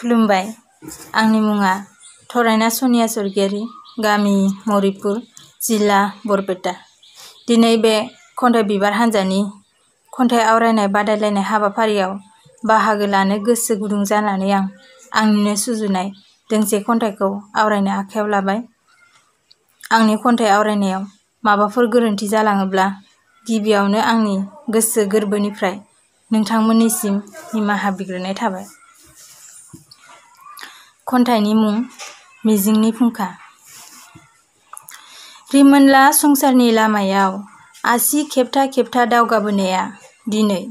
खुलुमबाय। आंनि मुङा थरायना सनिया स्वर्गियारि, गामि मरिपुर, जिल्ला बरपेटा। दिनै बे खन्थाइ बिबार हान्जानि खन्थाइ आवरायनाय बादायलायनाय हाबाफारियाव बाहागो लानो गोसो गुदुं जानानै आं आंनिनो सुजुनाय दोंसे खन्थाइखौ आवरायनो आखायाव लाबाय। आंनि खन्थाइ आवरायनायाव माबाफोर गोरोन्थि जालाङोब्ला गिबियावनो आंनि गोसो गोरबोनिफ्राय नोंथांमोननिसिम निमाहा बिग्रोनाय थाबाय। खन्थाइनि मुं मिजिंनि फुंखा। रिमोनला संसारनि लामायाव आसि खेबथा खेबथा दावगाबोनाया दिनै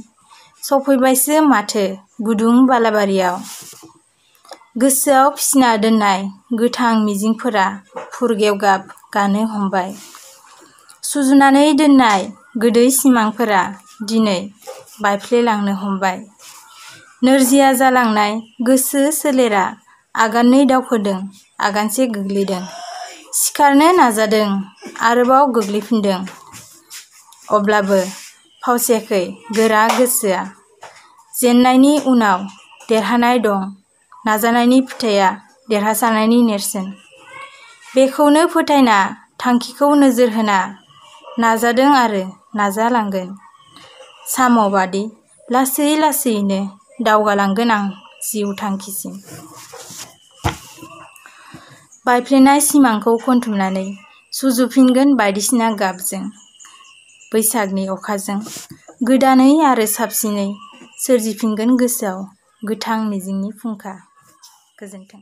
सफैबायसो माथो गुदुं बालाबारियाव। गोसोआव फिसिना दोननाय गोथां मिजिंफोरा फुरगेवगाब गानो हमबाय। सुजुनानै दोननाय गोदै सिमांफोरा दिनै बायफ्लेलांनो हमबाय। नोरजिया जालांनाय गोसो सोलेरा आगाननै दावखोदों, आगानसे गोग्लैदों। सिखारनो नाजादों, आरोबाव गोग्लैफिनदों। अब्लाबो फावसायाखै गोरा गोसोआ। जेननायनि उनाव देरहानाय दं, नाजानायनि फिथाइया देरहासारनायनि नेरसोन। बेखौनो फोथायना, थांखिखौ नोजोर होना नाजादों आरो नाजालांगोन। साम' बादि लासै लासैनो दावगालांगोन आं जिउ थांखिसिम। बायफ्लेनाय सिमांखौ खनथुमनानै सुजुफिनगोन बायदिसिना गाबजों। बैसागनि अखाजों गोदानै आरो साबसिनै सोरजिफिनगोन गोसोआव गोथां मिजिंनि फुंखा। गोजोन्थों।